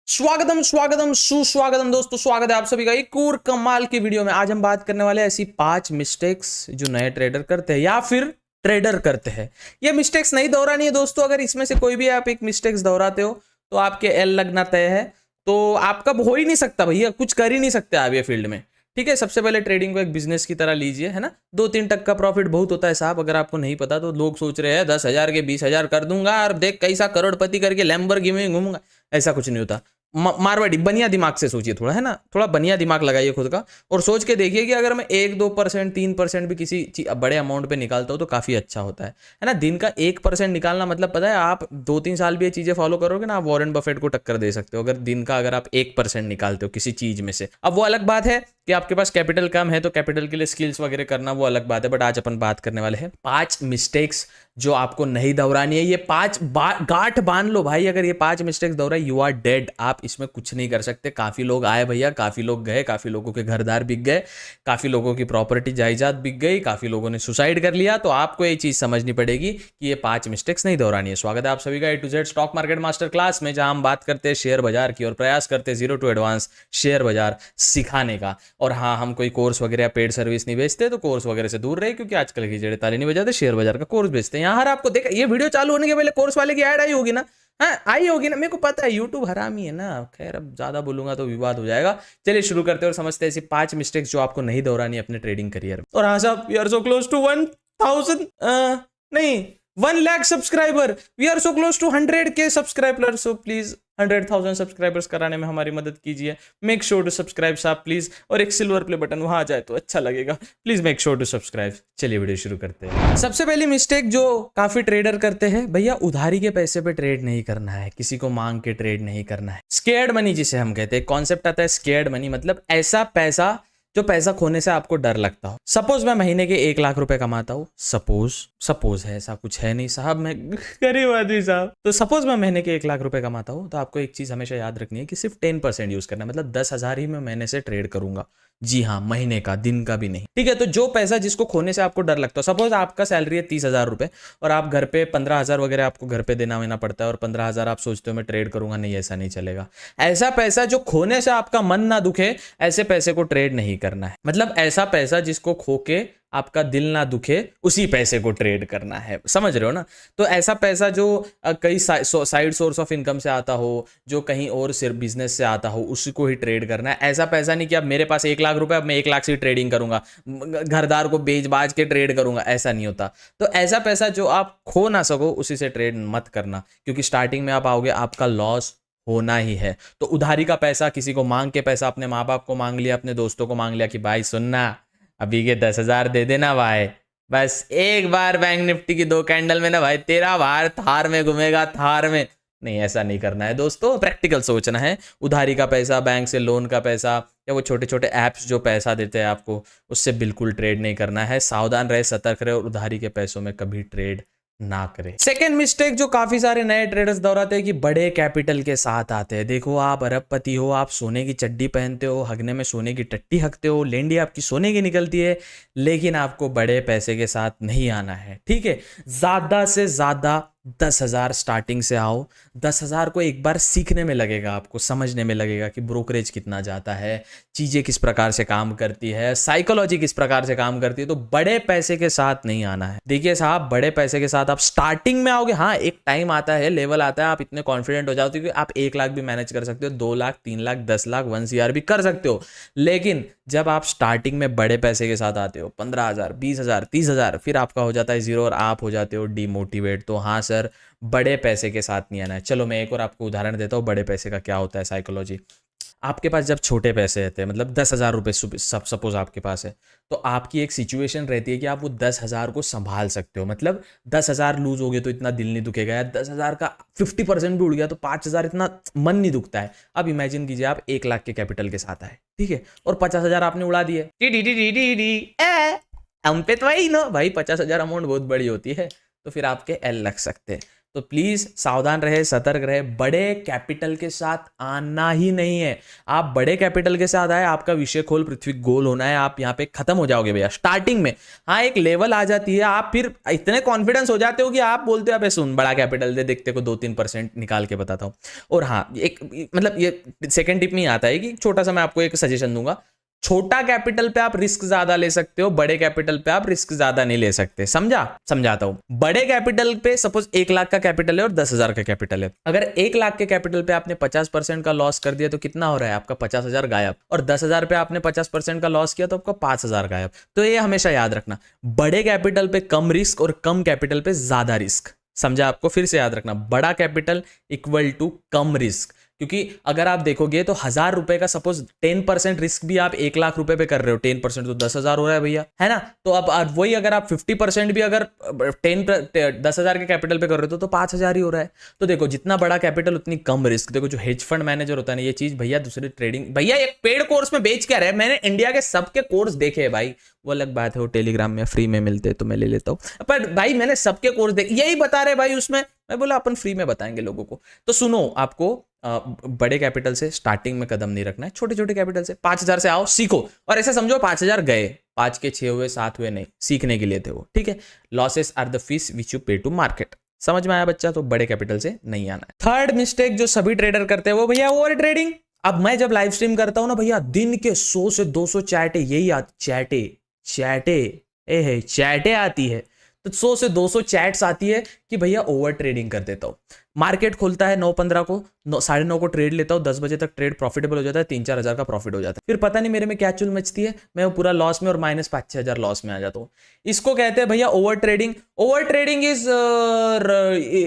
स्वागतम स्वागतम सुस्वागतम दोस्तों, स्वागत है आप सभी का एक और कमाल की वीडियो में। आज हम बात करने वाले हैं ऐसी 5 मिस्टेक्स जो नए ट्रेडर करते हैं या फिर ट्रेडर करते हैं। ये मिस्टेक्स नहीं दोहरानी है दोस्तों। अगर इसमें से कोई भी आप एक मिस्टेक्स दोहराते हो तो आपके एल लगना तय है। तो आपका हो ही नहीं सकता भैया, कुछ कर ही नहीं सकते आप ये फील्ड में। ठीक है, सबसे पहले ट्रेडिंग को एक बिजनेस की तरह लीजिए, है ना। 2-3% का प्रॉफिट बहुत होता है साहब। अगर आपको नहीं पता तो लोग सोच रहे हैं 10,000 के 20,000 कर दूंगा और देख कैसा करोड़पति करके लैम्बोर्गिनी में घूमूंगा। ऐसा कुछ नहीं होता। मारवाड़ी बनिया दिमाग से सोचिए थोड़ा, है ना। थोड़ा बनिया दिमाग लगाइए खुद का और सोच के देखिए कि अगर मैं 1-2% 3% भी किसी बड़े अमाउंट पे निकालता हूँ तो काफी अच्छा होता है ना। दिन का 1% निकालना मतलब पता है, आप 2-3 साल भी ये चीजें फॉलो करोगे ना, आप वॉरेन बफेट को टक्कर दे सकते हो। अगर दिन का अगर आप 1% निकालते हो किसी चीज में से। अब वो अलग बात है कि आपके पास कैपिटल कम है तो कैपिटल के लिए स्किल्स वगैरह करना वो अलग बात है। बट आज अपन बात करने वाले हैं 5 मिस्टेक्स जो आपको नहीं दोहरानी है। ये 5 गांठ बांध लो भाई। अगर ये 5 मिस्टेक्स दोहराए यू आर डेड। आप इसमें कुछ नहीं कर सकते। काफी लोग आए भैया, काफी लोग गए, काफी लोगों के घरदार बिक गए, काफी लोगों की प्रॉपर्टी जायदाद बिक गई, काफी लोगों ने सुसाइड कर लिया। तो आपको ये चीज समझनी पड़ेगी कि ये 5 मिस्टेक्स नहीं दोहरानी है। स्वागत है आप सभी का A to Z stock market master class में, जहां हम बात करते हैं शेयर बाजार की और प्रयास करते हैं जीरो टू एडवांस शेयर बाजार सिखाने का। और हाँ, हम कोई कोर्स वगैरह या पेड सर्विस नहीं बेचते, तो कोर्स वगैरह से दूर रहे, क्योंकि आजकल की जड़े ताली नहीं बजाते, शेयर बाजार का कोर्स बेचते हैं। यहाँ हर आपको देख, ये वीडियो चालू होने के पहले कोर्स वाले की ऐड आई होगी ना। हाँ, आई होगी ना, मेरे को पता है यूट्यूब हरामी है ना। खैर, अब ज्यादा बोलूंगा तो विवाद हो जाएगा। चलिए शुरू करते हैं और समझते हैं ऐसी 5 मिस्टेक्स जो आपको नहीं दोहरानी अपने ट्रेडिंग करियर में। और हाँ साहब, we are so close to 1000 नहीं 1 lakh subscriber. We are so close to 100K subscriber. So please 100,000 subscribers कराने में हमारी मदद कीजिए। मेक श्योर टू सब्सक्राइब साहब प्लीज। और एक सिल्वर प्ले बटन वहां आ जाए तो अच्छा लगेगा। Please make sure to subscribe. चलिए वीडियो शुरू करते हैं। सबसे पहली मिस्टेक जो काफी ट्रेडर करते हैं, भैया उधारी के पैसे पे ट्रेड नहीं करना है, किसी को मांग के ट्रेड नहीं करना है। स्केयर्ड मनी जिसे हम कहते हैं, कॉन्सेप्ट आता है स्केयर्ड मनी। मतलब ऐसा पैसा जो पैसा खोने से आपको डर लगता हो। सपोज मैं महीने के 1 लाख रुपए कमाता हूँ। सपोज है, ऐसा कुछ है नहीं साहब, मैं गरीब आदमी साहब। तो सपोज मैं महीने के 1 लाख रुपए कमाता हूँ, तो आपको एक चीज हमेशा याद रखनी है कि सिर्फ 10% यूज करना है। मतलब 10,000 ही मैं महीने से ट्रेड करूंगा। जी हाँ, महीने का, दिन का भी नहीं। ठीक है, तो जो पैसा जिसको खोने से आपको डर लगता हो, सपोज आपका सैलरी है 30,000 रुपए और आप घर पे 15,000 वगैरह आपको घर पे देना पड़ता है, और 15,000 आप सोचते हो मैं ट्रेड करूंगा। नहीं, ऐसा नहीं चलेगा। ऐसा पैसा जो खोने से आपका मन ना दुखे, ऐसे पैसे को ट्रेड नहीं करना है। मतलब ऐसा पैसा जिसको खो के आपका दिल ना दुखे, उसी पैसे को ट्रेड करना है। समझ रहे हो ना। तो ऐसा पैसा जो कई साइड सोर्स ऑफ इनकम से आता हो, जो कहीं और सिर्फ बिजनेस से आता हो, उसी को ही ट्रेड करना है। ऐसा पैसा नहीं कि अब मेरे पास 1 लाख रुपए, अब मैं 1 लाख से ट्रेडिंग करूंगा, घरदार को बेच बाज के ट्रेड करूंगा, ऐसा नहीं होता। तो ऐसा पैसा जो आप खो ना सको, उसी से ट्रेड मत करना, क्योंकि स्टार्टिंग में आप आओगे, आपका लॉस होना ही है। तो उधारी का पैसा, किसी को मांग के पैसा, अपने माँ बाप को मांग लिया, अपने दोस्तों को मांग लिया कि भाई सुनना, अभी के 10,000 दे देना भाई, बस एक बार बैंक निफ्टी की 2 कैंडल में ना भाई तेरा बाहर थार में घूमेगा, थार में। नहीं, ऐसा नहीं करना है दोस्तों। प्रैक्टिकल सोचना है। उधारी का पैसा, बैंक से लोन का पैसा, या वो छोटे छोटे ऐप्स जो पैसा देते हैं आपको, उससे बिल्कुल ट्रेड नहीं करना है। सावधान रहे, सतर्क रहे और उधारी के पैसों में कभी ट्रेड ना करे। सेकेंड मिस्टेक जो काफी सारे नए ट्रेडर्स दोहराते हैं कि बड़े कैपिटल के साथ आते हैं। देखो, आप अरबपति हो, आप सोने की चड्डी पहनते हो, हगने में सोने की टट्टी हकते हो, लेंडी आपकी सोने की निकलती है, लेकिन आपको बड़े पैसे के साथ नहीं आना है। ठीक है, ज्यादा से ज्यादा 10,000 स्टार्टिंग से आओ। 10,000 को एक बार सीखने में लगेगा, आपको समझने में लगेगा कि ब्रोकरेज कितना जाता है, चीजें किस प्रकार से काम करती है, साइकोलॉजी किस प्रकार से काम करती है। तो बड़े पैसे के साथ नहीं आना है। देखिए साहब, बड़े पैसे के साथ आप स्टार्टिंग में आओगे, हाँ एक टाइम आता है, लेवल आता है, आप इतने कॉन्फिडेंट हो जाते हो कि आप 1 लाख भी मैनेज कर सकते हो, 2 लाख, 3 लाख, 10 लाख, 1 CR भी कर सकते हो। लेकिन जब आप स्टार्टिंग में बड़े पैसे के साथ आते हो, 15,000, 20,000, 30,000, फिर आपका हो जाता है जीरो और आप हो जाते हो डिमोटिवेट। तो हाँ सर, बड़े पैसे के साथ नहीं आना है। चलो मैं एक और आपको उदाहरण देता हूँ बड़े पैसे का क्या होता है, साइकोलॉजी। आपके पास जब छोटे पैसे रहते हैं, मतलब 10,000 रुपये सपोज आपके पास है, तो आपकी एक सिचुएशन रहती है कि आप वो 10,000 को संभाल सकते हो। मतलब 10,000 लूज हो गए तो इतना दिल नहीं दुखेगा, या 10,000 का 50% भी उड़ गया तो 5,000 इतना मन नहीं दुखता है। अब इमेजिन कीजिए आप 1 लाख के कैपिटल के साथ आए, ठीक है, और 50,000 आपने उड़ा दिए। हम पे तो वही नो भाई, 50,000 अमाउंट बहुत बड़ी होती है। तो फिर आपके एल लग सकते हैं। तो प्लीज सावधान रहे, सतर्क रहे, बड़े कैपिटल के साथ आना ही नहीं है। आप बड़े कैपिटल के साथ आए, आपका विषय खोल पृथ्वी गोल होना है, आप यहाँ पे खत्म हो जाओगे भैया स्टार्टिंग में। हाँ एक लेवल आ जाती है, आप फिर इतने कॉन्फिडेंस हो जाते हो कि आप बोलते हो सुन बड़ा कैपिटल दे, देखते को 2-3% निकाल के बताता हूँ। और हाँ एक मतलब ये सेकंड टिप में ही आता है कि छोटा सा मैं आपको एक सजेशन दूंगा, छोटा कैपिटल पे आप रिस्क ज्यादा ले सकते हो, बड़े कैपिटल पे आप रिस्क ज्यादा नहीं ले सकते। समझाता हूं। बड़े कैपिटल पे सपोज 1 लाख का कैपिटल है और 10,000 का कैपिटल है, अगर 1 लाख के कैपिटल पे आपने 50% का लॉस कर दिया तो कितना हो रहा है आपका 50,000 गायब, और 10,000 पे आपने 50% का लॉस किया तो आपका 5,000 गायब। तो ये हमेशा याद रखना, बड़े कैपिटल पे कम रिस्क और कम कैपिटल पे ज्यादा रिस्क। समझा आपको? फिर से याद रखना, बड़ा कैपिटल इक्वल टू कम रिस्क। क्योंकि अगर आप देखोगे तो 1,000 रुपए का सपोज 10% रिस्क भी आप 1 लाख रुपए पे कर रहे हो, 10% तो 10,000 हो रहा है भैया, है ना। तो अब वही अगर आप 50% भी अगर 10,000 के कैपिटल पे कर रहे हो तो 5,000 ही हो रहा है। तो देखो जितना बड़ा कैपिटल उतनी कम रिस्क। देखो जो हेज फंड मैनेजर होता है ना, ये चीज भैया दूसरे ट्रेडिंग, भैया एक पेड कोर्स में बेच क्या रहे, मैंने इंडिया के सबके कोर्स देखे हैं भाई, वो अलग बात है वो टेलीग्राम में फ्री में मिलते तो मैं ले लेता हूँ, पर भाई मैंने सबके कोर्स देखे, यही बता रहे भाई उसमें। मैं बोला अपन फ्री में बताएंगे लोगों को। तो सुनो, आपको बड़े कैपिटल से स्टार्टिंग में कदम नहीं रखना है, छोटे छोटे कैपिटल से 5,000 से आओ, सीखो। और ऐसे समझो 5,000 गए, 5 के 6 हुए, 7 हुए, नहीं, सीखने के लिए थे वो, ठीक है। Losses are the fees which you pay to market. समझ में आया बच्चा? तो बड़े कैपिटल से नहीं आना है। थर्ड मिस्टेक जो सभी ट्रेडर करते हैं वो भैया ओवर ट्रेडिंग। अब मैं जब लाइव स्ट्रीम करता हूं ना भैया, दिन के 100 से 200 चैटे यही चैटे आती है। तो 100 से 200 चैट्स आती है कि भैया ओवर ट्रेडिंग कर देता हूँ। मार्केट खुलता है 9:15 को, 9:30 को ट्रेड लेता हूँ, 10 बजे तक ट्रेड प्रॉफिटेबल हो जाता है, 3-4 हज़ार का प्रॉफिट हो जाता है। फिर पता नहीं मेरे में क्या चुल मचती है, मैं वो पूरा लॉस में और माइनस 5-6 हज़ार लॉस में आ जाता हूँ। इसको कहते हैं भैया over trading. Over trading is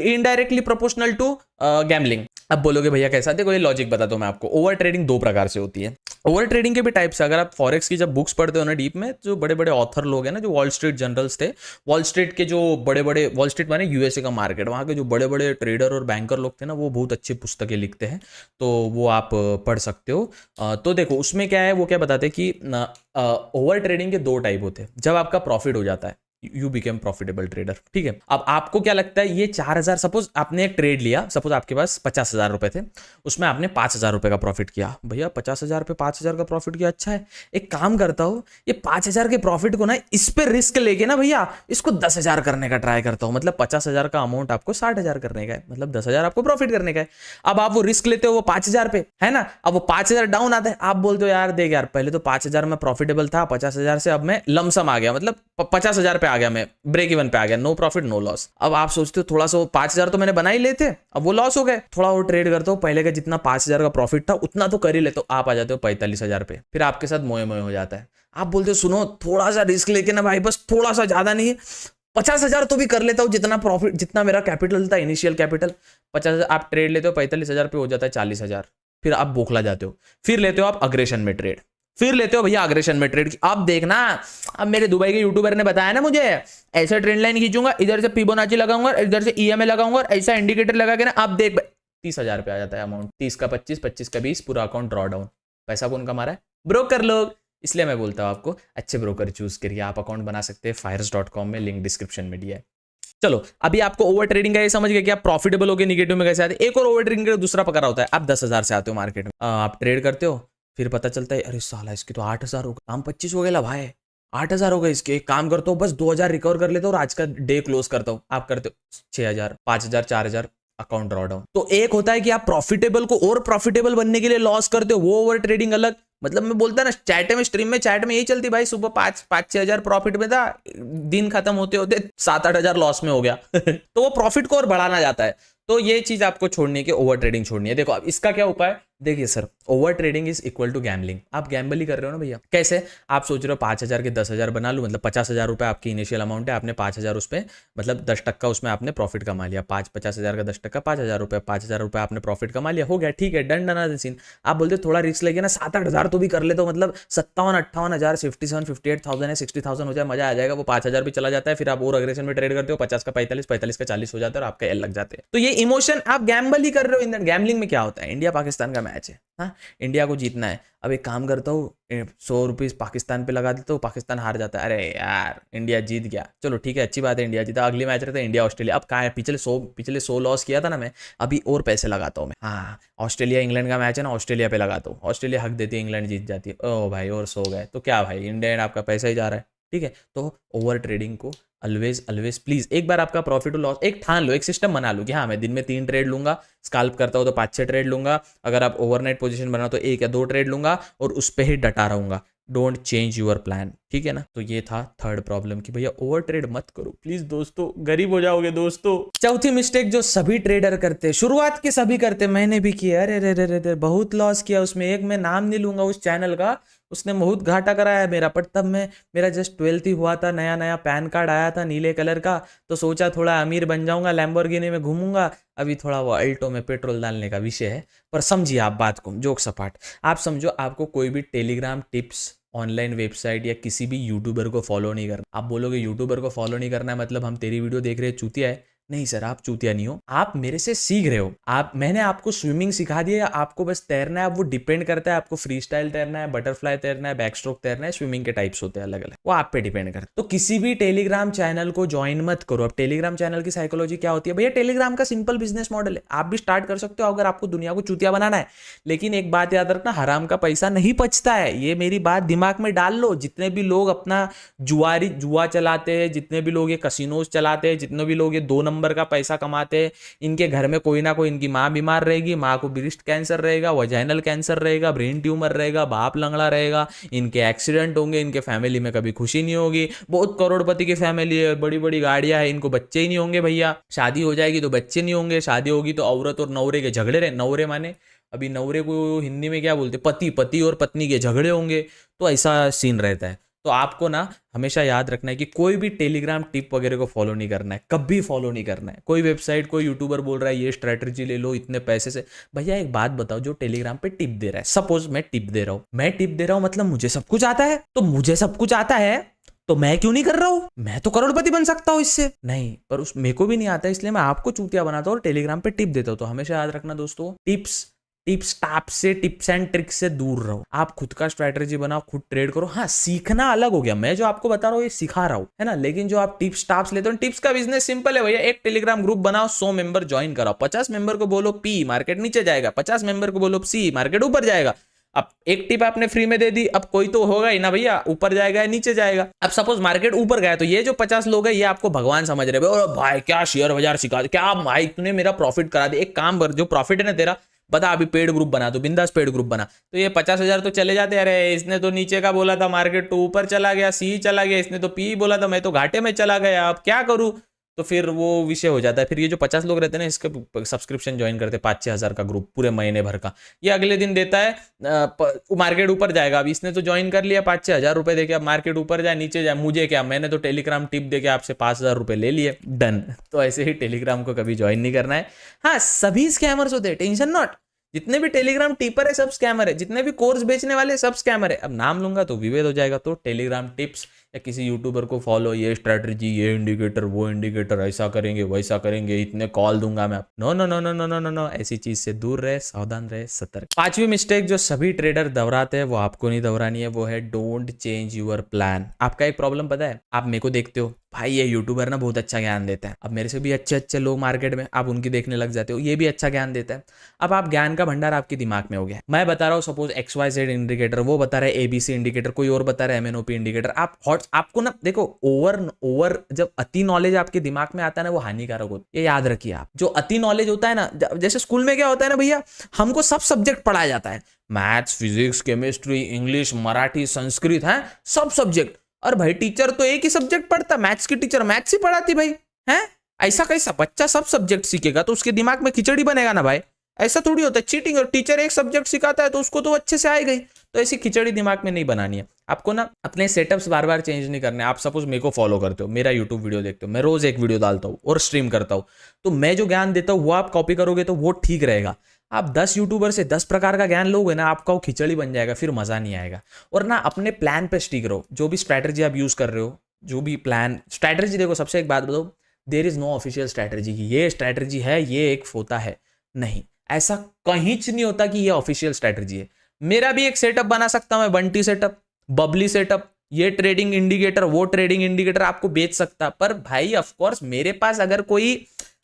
indirectly proportional to gambling. अब बोलोगे भैया कैसा? देखो ये लॉजिक बताता हूं मैं आपको। ओवर ट्रेडिंग 2 प्रकार से होती है। ओवर ट्रेडिंग के भी टाइप्स है। अगर आप फॉरेक्स की जब बुक्स पढ़ते हो ना डीप में, जो बड़े बड़े ऑथर लोग हैं ना, जो वॉल स्ट्रीट जनरल्स थे, वॉल स्ट्रीट के जो बड़े बड़े, वॉल स्ट्रीट माने यूएसए का मार्केट, वहाँ के जो बड़े बड़े ट्रेडर और बैंकर लोग थे ना, वो बहुत अच्छी पुस्तकें लिखते हैं, तो वो आप पढ़ सकते हो। तो देखो उसमें क्या है, वो क्या बताते हैं कि ओवर ट्रेडिंग के 2 टाइप होते हैं। जब आपका प्रॉफिट हो जाता है, यू बिकेम प्रॉफिटेबल ट्रेडर, ठीक है। अब आपको क्या लगता है, ये 4,000, सपोज आपने एक ट्रेड लिया, सपोज आपके पास 50,000 रुपए थे, उसमें आपने 5,000 रुपए का प्रॉफिट किया। भैया 50,000 पे 5,000 का प्रॉफिट किया, अच्छा है। एक काम करता हूं, ये 5,000 के प्रॉफिट को ना, इस पे रिस्क लेके ना भैया इसको 10,000 करने का ट्राई करता हूं। मतलब 50,000 का अमाउंट आपको 60,000 करने का है, मतलब 10,000 आपको प्रॉफिट करने का है। अब आप वो रिस्क लेते हो वो 5,000 पे, है ना। अब वो 5,000 डाउन आता है, आप बोलते हो यार देख यार, पहले तो 5,000 में प्रॉफिटेबल था, 50,000 से अब मैं लमसम आ गया, मतलब 50,000 पे आ गया, मैं ब्रेक इवन पे आ गया, नो प्रॉफिट नो लॉस। अब आप सोचते हो थोड़ा सा 5,000 तो मैंने बना ही लेते, अब वो लॉस हो गए, थोड़ा और ट्रेड करता हूँ, पहले का जितना 5,000 का प्रॉफिट था उतना तो कर ही लेते हो, आप आ जाते हो 45,000 पे। फिर आपके साथ मोए मोए हो जाता है, आप बोलते हो सुनो थोड़ा सा रिस्क लेके ना भाई, बस थोड़ा सा, ज्यादा नहीं है, 50,000 तो भी कर लेता हूँ, जितना प्रॉफिट, जितना मेरा कैपिटल था, इनिशियल कैपिटल 50,000, आप ट्रेड लेते हो 45,000 पे हो जाता है 40,000। फिर आप बौखला जाते हो, फिर लेते हो आप अग्रेशन में ट्रेड, फिर लेते हो भैया अग्रेशन में ट्रेड। अब देखना, अब मेरे दुबई के यूट्यूबर ने बताया ना मुझे, ऐसा ट्रेंड लाइन खींचूंगा, इधर से फिबोनाची लगाऊंगा, इधर से ईएमए लगाऊंगा, ऐसा इंडिकेटर लगा के ना, अब देख 30,000 पे आ जाता है अमाउंट, 30 का 25, 25 का 20, पूरा अकाउंट ड्रॉ डाउन। पैसा कौन कमा रहा है? ब्रोकर लोग। इसलिए मैं बोलता हूँ आपको अच्छे ब्रोकर चूज करिए। आप अकाउंट बना सकते हैं fires.com में, लिंक डिस्क्रिप्शन में दिया है। चलो अभी आपको ओवर ट्रेडिंग का ये समझ गया कि आप प्रॉफिटेबल हो गए, निगेटिव में कैसे आते हैं। एक और ओवर ट्रेडिंग का दूसरा प्रकार होता है, आप 10,000 से आते हो मार्केट में, आप ट्रेड करते हो, फिर पता चलता है अरे साला इसके तो 8,000 हो गए, काम 25 हो गया भाई, 8,000 हो गए इसके। एक काम करता हूँ, बस 2,000 रिकवर कर लेता हूँ और आज का डे क्लोज करता हूँ। आप करते हो 6,000, 5,000, 4,000, अकाउंट ड्रॉ डाउन। तो एक होता है कि आप प्रॉफिटेबल को और प्रॉफिटेबल बनने के लिए लॉस करते हो, वो ओवर ट्रेडिंग अलग। मतलब मैं बोलता ना चैट में, स्ट्रीम में, चैट में यही चलती भाई, सुबह 5-6 हजार प्रॉफिट में था, दिन खत्म होते होते 7-8 हजार लॉस में हो गया तो वो प्रॉफिट को और बढ़ाना जाता है। तो ये चीज आपको छोड़नी है कि ओवर ट्रेडिंग छोड़नी है। देखो अब इसका क्या उपाय, देखिए sir, over trading is equal to gambling. आप गैम्बल ही कर रहे हो ना भैया। कैसे? आप सोच रहे हो 5,000 के 10,000 बना लूं, मतलब 50,000 रुपए आपकी इनिशियल अमाउंट है, आपने 5,000 उस पे, मतलब 10% उसमें आपने प्रॉफिट कमा लिया, 50,000 का 10% 5,000 रुपए, 5,000 रुपए आपने प्रॉफिट कमा लिया, हो गया, ठीक है, डन डन सीन। आप बोलते थोड़ा रिस्क लेके ना 7-8 हजार तो भी कर ले, तो मतलब 57-58 हजार, 57-58,000 है, 60,000 हो जाए, मजा आ जाएगा। वो 5,000 भी चला जाता है, फिर आप और अग्रेशन में ट्रेड करते हो, 50 का 45, 45 का 40 हो जाता है और आपका एल लग जाते हैं। तो ये इमोशन, आप गैम्बल ही कर रहे हो। इन गैम्बलिंग में क्या होता है, इंडिया पाकिस्तान का मैच है। हाँ, इंडिया को जीतना है। अब एक काम करता हूँ, 100 रुपीज़ पाकिस्तान पे लगा देता हूँ, पाकिस्तान हार जाता है, अरे यार इंडिया जीत गया, चलो ठीक है, अच्छी बात है, इंडिया जीता। अगली मैच रहता है इंडिया ऑस्ट्रेलिया। अब कहाँ है, पिछले 100 लॉस किया था ना मैं, अभी और पैसे लगाता हूँ मैं। हाँ, ऑस्ट्रेलिया इंग्लैंड का मैच है ना, ऑस्ट्रेलिया पे लगाता हूँ, ऑस्ट्रेलिया हक देती है, इंग्लैंड जीत जाती है। ओ भाई, और 100 गए तो क्या भाई, इंडिया आपका पैसा ही जा रहा है। ठीक है, तो ओवर ट्रेडिंग को ऑलवेज प्लीज, एक बार आपका प्रॉफिट और लॉस एक ठान लो, एक सिस्टम बना लो कि हाँ मैं दिन में 3 ट्रेड लूंगा, स्काल्प करता हूँ तो 5-6 ट्रेड लूंगा, अगर आप ओवरनाइट पोजीशन बना तो 1 या 2 ट्रेड लूंगा और उस पर ही डटा रहूंगा। डोंट चेंज यूर प्लान, ठीक है ना। तो ये था थर्ड प्रॉब्लम कि भैया ओवर ट्रेड मत करो प्लीज दोस्तों, गरीब हो जाओगे दोस्तों। चौथी मिस्टेक जो सभी ट्रेडर करते, शुरुआत के सभी करते, मैंने भी किया, अरे रे रे रे बहुत लॉस किया उसमें। एक मैं नाम नहीं लूंगा उस चैनल का, उसने बहुत घाटा कराया है मेरा, पर तब मेरा जस्ट 12th ही हुआ था, नया नया पैन कार्ड आया था नीले कलर का, तो सोचा थोड़ा अमीर बन जाऊंगा, लैम्बोर्गिनी में घूमूंगा। अभी थोड़ा वो अल्टो में पेट्रोल डालने का विषय है, पर समझिए आप बात को, जोक सपाट। आप समझो, आपको कोई भी टेलीग्राम टिप्स, ऑनलाइन वेबसाइट या किसी भी यूट्यूबर को फॉलो नहीं करना। आप बोलोगे यूट्यूबर को फॉलो नहीं करना है मतलब हम तेरी वीडियो देख रहे हैं चूतिया है। नहीं सर, आप चूतिया नहीं हो, आप मेरे से सीख रहे हो। मैंने आपको स्विमिंग सिखा दिया, आपको बस तैरना है। अब वो डिपेंड करता है आपको फ्री स्टाइल तैरना है, बटरफ्लाई तैरना है, बैक स्ट्रोक तैरना है, स्विमिंग के टाइप्स होते हैं अलग अलग, वो आप पे डिपेंड करता है। तो किसी भी टेलीग्राम चैनल को ज्वाइन मत करो। अब टेलीग्राम चैनल की साइकोलॉजी क्या होती है भैया, टेलीग्राम का सिंपल बिजनेस मॉडल है, आप भी स्टार्ट कर सकते हो अगर आपको दुनिया को चूतिया बनाना है। लेकिन एक बात याद रखना, हराम का पैसा नहीं पचता है, ये मेरी बात दिमाग में डाल लो। जितने भी लोग अपना जुआ चलाते हैं, जितने भी लोग ये कसिनोज चलाते हैं, जितने भी लोग ये 2 नंबर का पैसा कमाते, इनके घर में कोई ना कोई, इनकी माँ बीमार रहेगी, माँ को ब्रेस्ट कैंसर रहेगा, वजाइनल कैंसर रहेगा, ब्रेन ट्यूमर रहेगा, बाप लंगड़ा रहेगा, इनके एक्सीडेंट होंगे, इनके फैमिली में कभी खुशी नहीं होगी। बहुत करोड़पति की फैमिली है, बड़ी बड़ी गाड़ियां है, इनको बच्चे ही नहीं होंगे भैया। शादी हो जाएगी तो बच्चे नहीं होंगे, शादी होगी तो औरत और नौरे के झगड़े रहे। नौरे माने अभी नौरे को हिंदी में क्या बोलते, पति और पत्नी के झगड़े होंगे, तो ऐसा सीन रहता है। तो आपको ना हमेशा याद रखना है कि कोई भी टेलीग्राम टिप वगैरह को फॉलो नहीं करना है, कभी फॉलो नहीं करना है। कोई वेबसाइट, कोई यूट्यूबर बोल रहा है ये स्ट्रैटेजी ले लो इतने पैसे से, भैया एक बात बताओ, जो टेलीग्राम पे टिप दे रहा है, सपोज मैं टिप दे रहा हूं, मतलब मुझे सब कुछ आता है, तो मुझे सब कुछ आता है तो मैं क्यों नहीं कर रहा हूं, मैं तो करोड़पति बन सकता हूं इससे। नहीं, पर उस मेरे को भी नहीं आता, इसलिए मैं आपको चूतिया बनाता हूं और टेलीग्राम पे टिप देता हूं। तो हमेशा याद रखना दोस्तों, टिप्स एंड ट्रिक्स से दूर रहो। आप खुद का स्ट्रैटेजी बनाओ, खुद ट्रेड करो। हाँ, सीखना अलग हो गया, मैं जो आपको बता रहा हूँ ये सिखा रहा हूँ, है ना। लेकिन जो आप टिप्स लेते हो, टिप्स का बिजनेस सिंपल है भैया, एक टेलीग्राम ग्रुप बनाओ, 100 मेंबर ज्वाइन कराओ, 50 मेंबर को बोलो पी मार्केट नीचे जाएगा, 50 मेंबर को बोलो सी मार्केट ऊपर जाएगा। अब एक टिप आपने फ्री में दे दी, अब कोई तो होगा ही ना भैया, ऊपर जाएगा या नीचे जाएगा। अब सपोज मार्केट ऊपर गया तो ये जो 50 लोग हैं ये आपको भगवान समझ रहे हैं, भाई क्या शेयर बाजार सिखा दे, क्या भाई तूने मेरा प्रॉफिट करा दे। एक काम कर, जो प्रॉफिट है ना तेरा, बता अभी पेड ग्रुप बना, तो बिंदास पेड ग्रुप बना, तो ये 50,000 तो चले जाते। अरे इसने तो नीचे का बोला था, मार्केट तो ऊपर चला गया, सी चला गया, इसने तो पी बोला था, मैं तो घाटे में चला गया, अब क्या करूं। तो फिर वो विषय हो जाता है। फिर ये जो 50 लोग रहते हैं ना, इसके सब्सक्रिप्शन ज्वाइन करते हैं 5-6 हज़ार का ग्रुप पूरे महीने भर का, ये अगले दिन देता है मार्केट ऊपर जाएगा। अब इसने तो ज्वाइन कर लिया 5-6 हज़ार रुपए देके, अब मार्केट ऊपर जाए नीचे जाए मुझे क्या, मैंने तो टेलीग्राम टिप देके आपसे 5,000 रुपए ले लिए, डन। तो ऐसे ही टेलीग्राम को कभी ज्वाइन नहीं करना है। हाँ, सभी स्कैमर्स होते हैं, टेंशन नॉट, जितने भी टेलीग्राम टिपर है सब स्कैमर है, जितने भी कोर्स बेचने वाले सब स्कैमर है। अब नाम लूंगा तो विवेद हो जाएगा। तो टेलीग्राम टिप्स या किसी यूट्यूबर को फॉलो, ये स्ट्रैटेजी, ये इंडिकेटर, वो इंडिकेटर, ऐसा करेंगे वैसा करेंगे, इतने कॉल दूंगा मैं, no no no no no no no no, ऐसी चीज से दूर रहे, सावधान रहे, सतर्क। 5वीं मिस्टेक जो सभी ट्रेडर दोहराते हैं, वो आपको नहीं दोहरानी है, वो है डोंट चेंज यूर प्लान। आपका एक प्रॉब्लम पता है, आप मेरे को देखते हो भाई ये यूट्यूबर ना बहुत अच्छा ज्ञान देता है, अब मेरे से भी अच्छे अच्छे लोग मार्केट में, आप उनकी देखने लग जाते हो, ये भी अच्छा ज्ञान देता है। अब आप ज्ञान का भंडार आपके दिमाग में हो गया। मैं बता रहा हूँ सपोज XYZ इंडिकेटर, वो बता रहा है ABC इंडिकेटर, कोई और बता रहा है MNOP इंडिकेटर। आपको ना देखो, ओवर जब अति नॉलेज आपके दिमाग में आता है ना, वो हानिकारक होता है, ये याद रखिए आप। जो अति नॉलेज होता है ना, जैसे स्कूल में क्या होता है ना भैया, हमको सब सब्जेक्ट पढ़ाया जाता है, maths, physics, chemistry, English, Marathi, Sanskrit, है सब सब्जेक्ट। और भाई टीचर तो एक ही सब्जेक्ट पढ़ता, मैथ्स की टीचर मैथ्स ही पढ़ाती भाई, है ऐसा कैसा? बच्चा सब सब्जेक्ट सीखेगा तो उसके दिमाग में खिचड़ी बनेगा ना भाई, ऐसा थोड़ी होता है। चीटिंग, और टीचर एक सब्जेक्ट सिखाता है तो उसको तो अच्छे से आएगा ही, तो ऐसी खिचड़ी दिमाग में नहीं बनानी है आपको ना। अपने सेटअप्स बार बार चेंज नहीं करने। आप सपोज मेरे को फॉलो करते हो, मेरा यूट्यूब वीडियो देखते हो, मैं रोज एक वीडियो डालता हूँ और स्ट्रीम करता हूँ, तो मैं जो ज्ञान देता हूँ वो आप कॉपी करोगे तो वो ठीक रहेगा। आप 10 यूट्यूबर से 10 प्रकार का ज्ञान लोगे ना, आपका वो खिचड़ी बन जाएगा, फिर मजा नहीं आएगा। और ना अपने प्लान पे स्टिक रहो, जो भी स्ट्रैटेजी आप यूज कर रहे हो, जो भी प्लान स्ट्रैटेजी, देखो सबसे एक बात बताओ, there is no official strategy की ये स्ट्रैटेजी है, ये एक फोता है, नहीं। ऐसा कहीं नहीं होता कि ये ऑफिशियल स्ट्रेटजी है। मेरा भी एक सेटअप बना सकता हूं मैं, बंटी सेटअप, बबली सेटअप, ये ट्रेडिंग इंडिकेटर, वो ट्रेडिंग इंडिकेटर आपको बेच सकता। पर भाई ऑफ कोर्स मेरे पास अगर कोई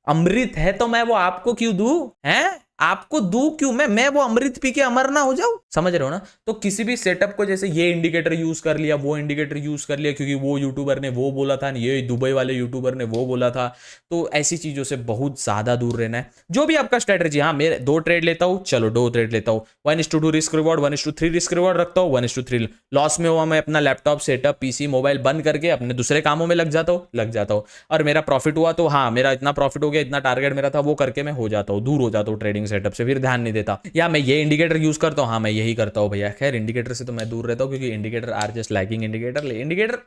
अमृत है तो मैं वो आपको क्यों दूं? हैं, आपको दूं क्यों? मैं वो अमृत पी के अमर ना हो जाऊं, समझ रहे हो ना? तो किसी भी सेटअप को, जैसे ये इंडिकेटर यूज कर लिया, वो इंडिकेटर यूज कर लिया क्योंकि वो यूट्यूबर ने वो बोला था, ये दुबई वाले यूट्यूबर ने वो बोला था, तो ऐसी चीजों से बहुत ज्यादा दूर रहना है। जो भी आपका स्ट्रेटजी, हाँ मेरे 2 ट्रेड लेता हूँ, चलो 2 ट्रेड लेता हूँ, 1:2 रिस्क रिवॉर्ड, 1:3 रिस्क रिवॉर्ड रखता हूँ, 1:3 लॉस में हुआ मैं अपना लैपटॉप सेटअप पीसी मोबाइल बंद करके अपने दूसरे कामों में लग जाता हूँ। और मेरा प्रॉफिट हुआ तो हाँ, मेरा इतना प्रॉफिट हो गया, इतना टारगेट मेरा था, वो करके मैं हो जाता हूँ, दूर हो जाता हूँ ट्रेडिंग सेटअप से, फिर ध्यान नहीं देता। या मैं ये इंडिकेटर यूज करता हूँ, हाँ मैं यही करता हूँ भैया। खैर इंडिकेटर से तो मैं दूर रहता हूँ क्योंकि indicator are just lagging indicator. Indicator,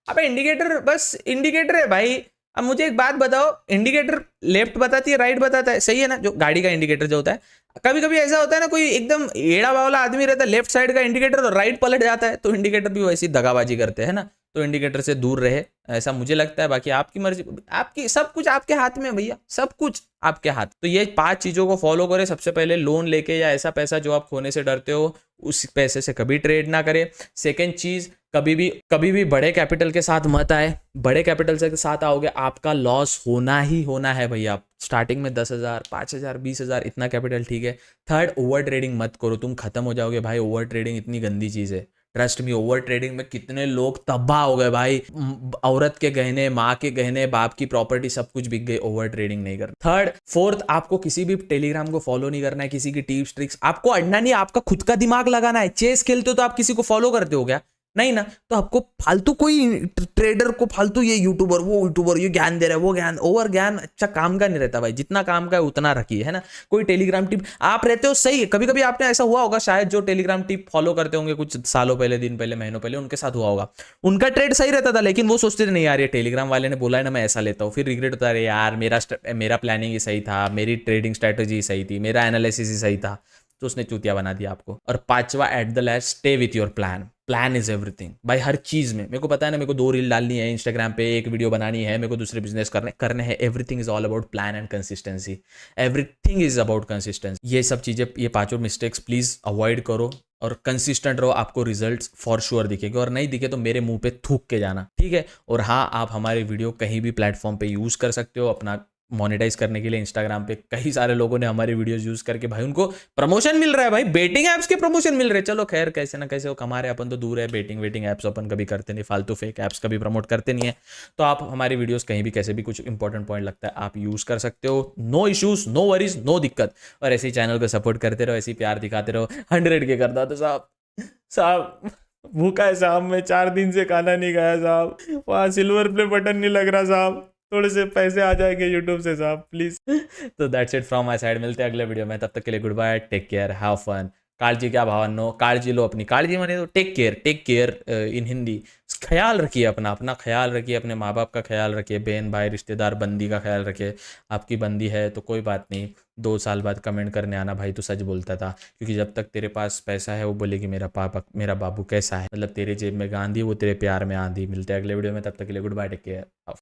अबे इंडिकेटर बस इंडिकेटर है भाई। अब मुझे एक बात बताओ, इंडिकेटर लेफ्ट बताती है राइट बताता है, सही है ना? जो गाड़ी का इंडिकेटर जो होता है, कभी कभी ऐसा होता है ना, कोई एकदम एड़ा बावला आदमी रहता है, लेफ्ट साइड का इंडिकेटर और राइट पलट जाता है, तो इंडिकेटर भी वैसी दगाबाजी करते हैं ना। तो इंडिकेटर से दूर रहे, ऐसा मुझे लगता है। बाकी आपकी मर्जी, आपकी सब कुछ आपके हाथ में भैया, सब कुछ आपके हाथ। तो ये 5 चीजों को फॉलो करें। सबसे पहले लोन लेके या ऐसा पैसा जो आप खोने से डरते हो, उस पैसे से कभी ट्रेड ना करें। सेकेंड चीज, कभी भी बड़े कैपिटल के साथ मत आए। बड़े कैपिटल के साथ आओगे आपका लॉस होना ही होना है भैया। स्टार्टिंग में 10,000, 5,000, 20,000 इतना कैपिटल ठीक है। थर्ड, ओवर ट्रेडिंग मत करो, तुम खत्म हो जाओगे भाई। ओवर ट्रेडिंग इतनी गंदी चीज है, ट्रस्ट मी। ओवर ट्रेडिंग में कितने लोग तबाह हो गए भाई। औरत के गहने, माँ के गहने, बाप की प्रॉपर्टी सब कुछ बिक गई। ओवर ट्रेडिंग नहीं करना। थर्ड, फोर्थ, आपको किसी भी टेलीग्राम को फॉलो नहीं करना है, किसी की टिप्स ट्रिक्स आपको अड़ना नहीं, आपका खुद का दिमाग लगाना है। चेस खेलते हो तो आप किसी को फॉलो करते हो क्या? नहीं ना। तो आपको फालतू कोई ट्रेडर को फालतू ये यूट्यूबर वो यूट्यूबर ये ज्ञान दे रहा है, वो ज्ञान, ओवर ज्ञान अच्छा काम का नहीं रहता भाई। जितना काम का है उतना रखिए, है ना। कोई टेलीग्राम टिप आप रहते हो सही है, कभी कभी आपने ऐसा हुआ होगा शायद, जो टेलीग्राम टिप फॉलो करते होंगे कुछ सालों पहले, दिन पहले, महीनों पहले, उनके साथ हुआ होगा। उनका ट्रेड सही रहता था, लेकिन वो सोचते थे नहीं यार ये टेलीग्राम वाले ने बोला है ना, मैं ऐसा लेता हूँ। फिर रिग्रेट होता है, यार मेरा प्लानिंग ही सही था, मेरी ट्रेडिंग स्ट्रेटेजी सही थी, मेरा एनालिसिस ही सही था, तो उसने चूतिया बना दिया आपको। और 5वां, at the last, stay with your plan. Plan is everything भाई, हर चीज में। मेरे को पता है ना, मेरे को 2 रील डालनी है इंस्टाग्राम पे, 1 वीडियो बनानी है, मेरे को दूसरे बिजनेस करने हैं। Everything is all about plan and consistency. Everything is about consistency. ये सब चीजें, ये 5 मिस्टेक्स प्लीज अवॉइड करो और कंसिस्टेंट रहो, आपको रिजल्ट्स फॉर श्योर दिखेंगे। और नहीं दिखे तो मेरे मुंह पे थूक के जाना, ठीक है। और हाँ, आप हमारे वीडियो कहीं भी प्लेटफॉर्म पे यूज कर सकते हो अपना मोनेटाइज करने के लिए। इंस्टाग्राम पे कई सारे लोगों ने हमारे वीडियोस यूज करके भाई उनको प्रमोशन मिल रहा है भाई, बेटिंग एप्स के प्रमोशन मिल रहे हैं। चलो खैर, कैसे ना कैसे वो कमा रहे, अपन तो दूर है। बेटिंग एप्स अपन कभी करते नहीं, फालतू फेक एप्स कभी प्रमोट करते नहीं है। तो आप हमारे वीडियोस कहीं भी कैसे भी कुछ इंपॉर्टेंट पॉइंट लगता है आप यूज कर सकते हो। No issues, no worries, no दिक्कत। और ऐसे ही चैनल को सपोर्ट करते रहो, ऐसे ही प्यार दिखाते रहो। 100 के करता तो साहब भूखा है साहब, मैं 4 दिन से खाना नहीं खाया साहब, वहाँ सिल्वर प्ले बटन नहीं लग रहा साहब, थोड़े से पैसे आ जाएंगे यूट्यूब से साहब प्लीज। तो that's it from my side, मिलते हैं अगले वीडियो में, तब तक के लिए good bye, take care, have fun. काळजी क्या भावांनो, काळजी लो अपनी। काळजी माने तो टेक केयर इन हिंदी। ख्याल रखिए अपना ख्याल रखिए, अपने माँ बाप का ख्याल रखिए, बहन भाई रिश्तेदार बंदी का ख्याल रखिए। आपकी बंदी है तो कोई बात नहीं, 2 साल बाद कमेंट करने आना भाई तू सच बोलता था, क्योंकि जब तक तेरे पास पैसा है वो बोलेगी मेरा बाबू कैसा है। मतलब तेरे जेब में गांधी, वो तेरे प्यार में आंधी। मिलते हैं अगले वीडियो में, तब तक के लिए गुड बाय, टेक केयर।